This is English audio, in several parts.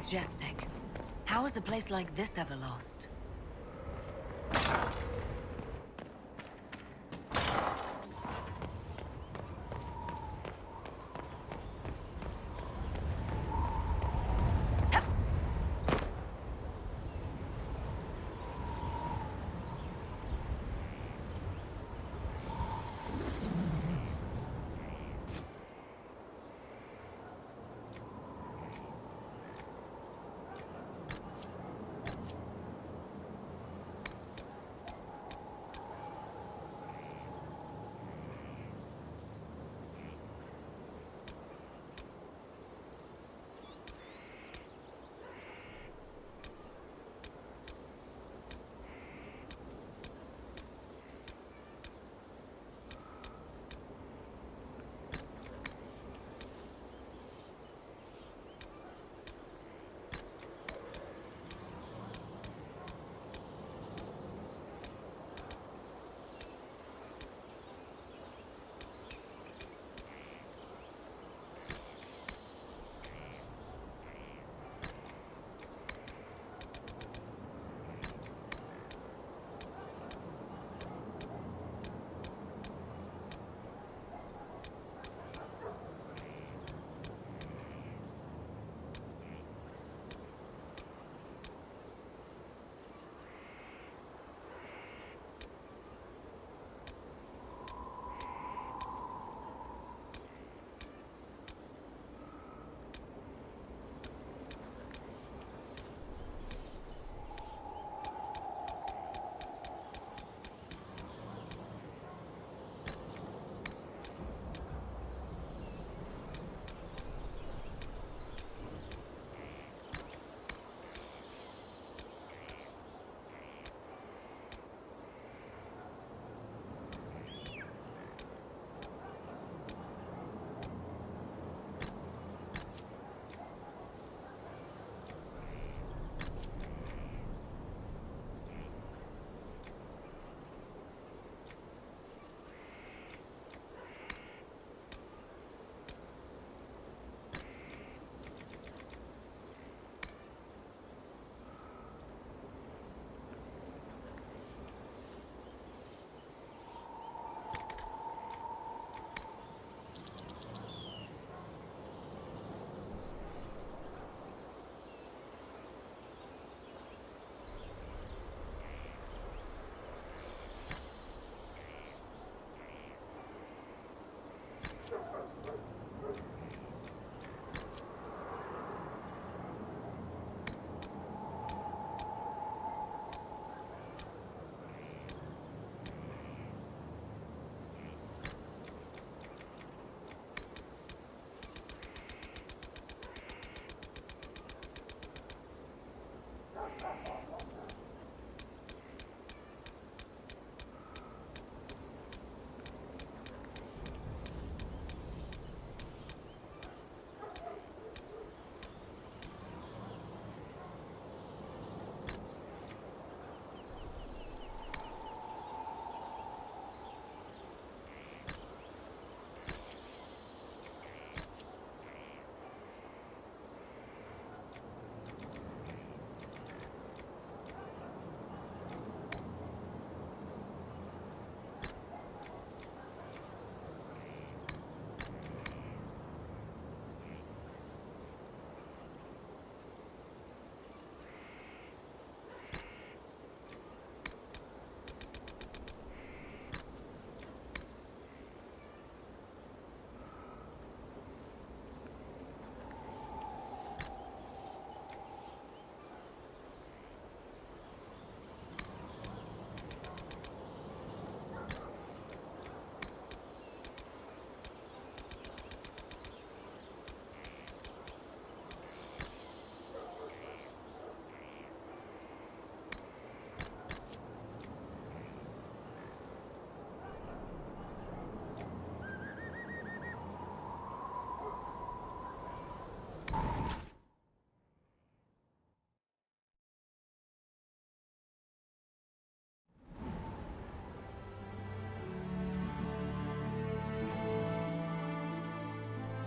Majestic. How is a place like this ever lost?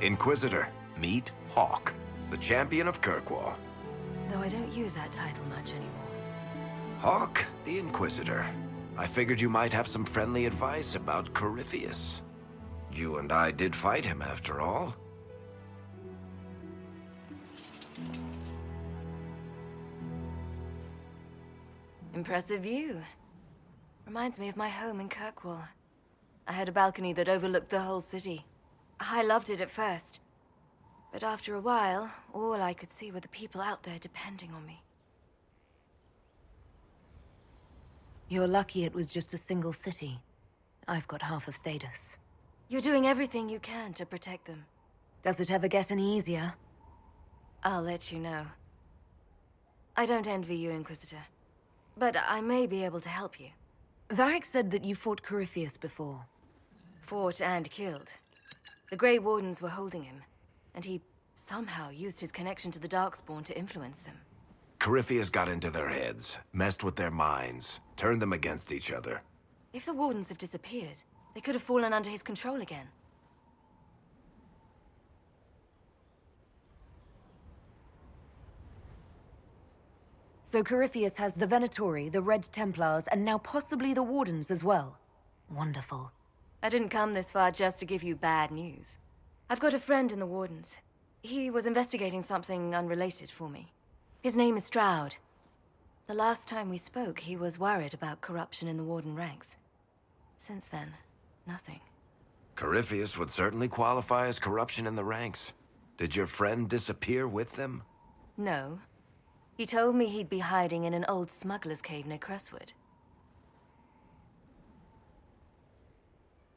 Inquisitor, meet Hawke, the champion of Kirkwall. though I don't use that title much anymore. Hawke, the Inquisitor. I figured you might have some friendly advice about Corypheus. You and I did fight him, after all. Impressive view. Reminds me of my home in Kirkwall. I had a balcony that overlooked the whole city. I loved it at first. But after a while, all I could see were the people out there depending on me. You're lucky it was just a single city. I've got half of Thedas. You're doing everything you can to protect them. Does it ever get any easier? I'll let you know. I don't envy you, Inquisitor. But I may be able to help you. Varric said that you fought Corypheus before. Fought and killed. The Grey Wardens were holding him, and he somehow used his connection to the Darkspawn to influence them. Corypheus got into their heads, messed with their minds, turned them against each other. If the Wardens have disappeared, they could have fallen under his control again. So Corypheus has the Venatori, the Red Templars, and now possibly the Wardens as well. Wonderful. I didn't come this far just to give you bad news. I've got a friend in the Wardens. He was investigating something unrelated for me. His name is Stroud. The last time we spoke, he was worried about corruption in the Warden ranks. Since then, nothing. Corypheus would certainly qualify as corruption in the ranks. Did your friend disappear with them? No. He told me he'd be hiding in an old smuggler's cave near Crestwood.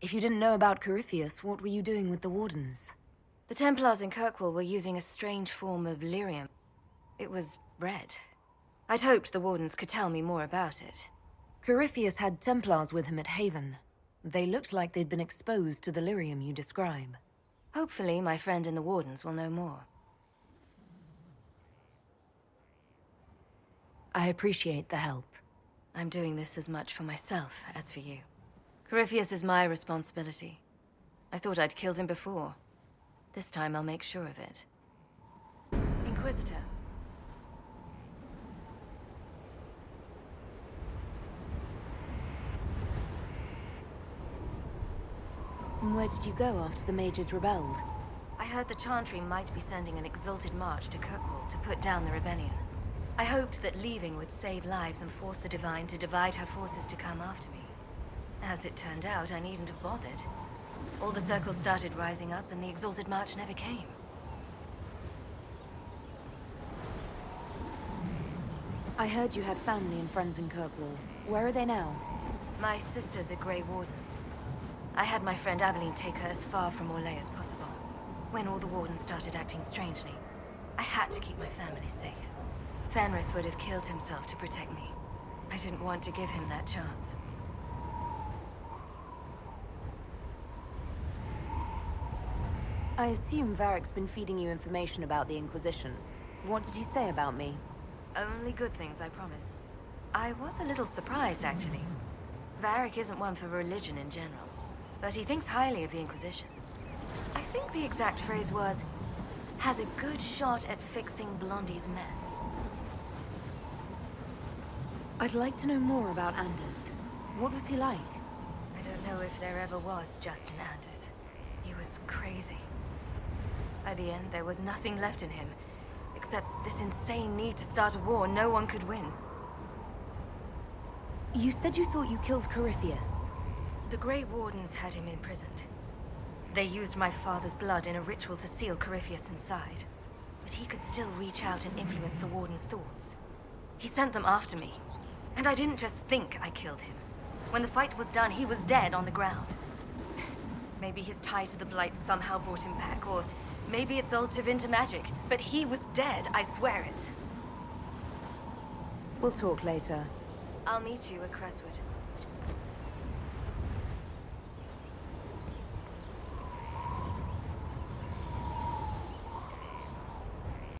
If you didn't know about Corypheus, what were you doing with the Wardens? The Templars in Kirkwall were using a strange form of lyrium. It was red. I'd hoped the Wardens could tell me more about it. Corypheus had Templars with him at Haven. They looked like they'd been exposed to the lyrium you describe. Hopefully, my friend in the Wardens will know more. I appreciate the help. I'm doing this as much for myself as for you. Corypheus is my responsibility. I thought I'd killed him before. This time I'll make sure of it. Inquisitor. Where did you go after the mages rebelled? I heard the Chantry might be sending an exalted march to Kirkwall to put down the rebellion. I hoped that leaving would save lives and force the Divine to divide her forces to come after me. As it turned out, I needn't have bothered. All the circles started rising up, and the exalted march never came. I heard you had family and friends in Kirkwall. Where are they now? My sister's a Grey Warden. I had my friend Aveline take her as far from Orlais as possible. When all the Wardens started acting strangely, I had to keep my family safe. Fenris would have killed himself to protect me. I didn't want to give him that chance. I assume Varric's been feeding you information about the Inquisition. What did he say about me? Only good things, I promise. I was a little surprised, actually. Varric isn't one for religion in general, but he thinks highly of the Inquisition. I think the exact phrase was, has a good shot at fixing Blondie's mess. I'd like to know more about Anders. What was he like? I don't know if there ever was just an Anders. He was crazy. By the end, there was nothing left in him, except this insane need to start a war no one could win. You said you thought you killed Corypheus. The Grey Wardens had him imprisoned. They used my father's blood in a ritual to seal Corypheus inside. But he could still reach out and influence the Warden's thoughts. He sent them after me. And I didn't just think I killed him. When the fight was done, he was dead on the ground. Maybe his tie to the Blight somehow brought him back, or maybe it's all Tevinter magic. But he was dead, I swear it. We'll talk later. I'll meet you at Crestwood.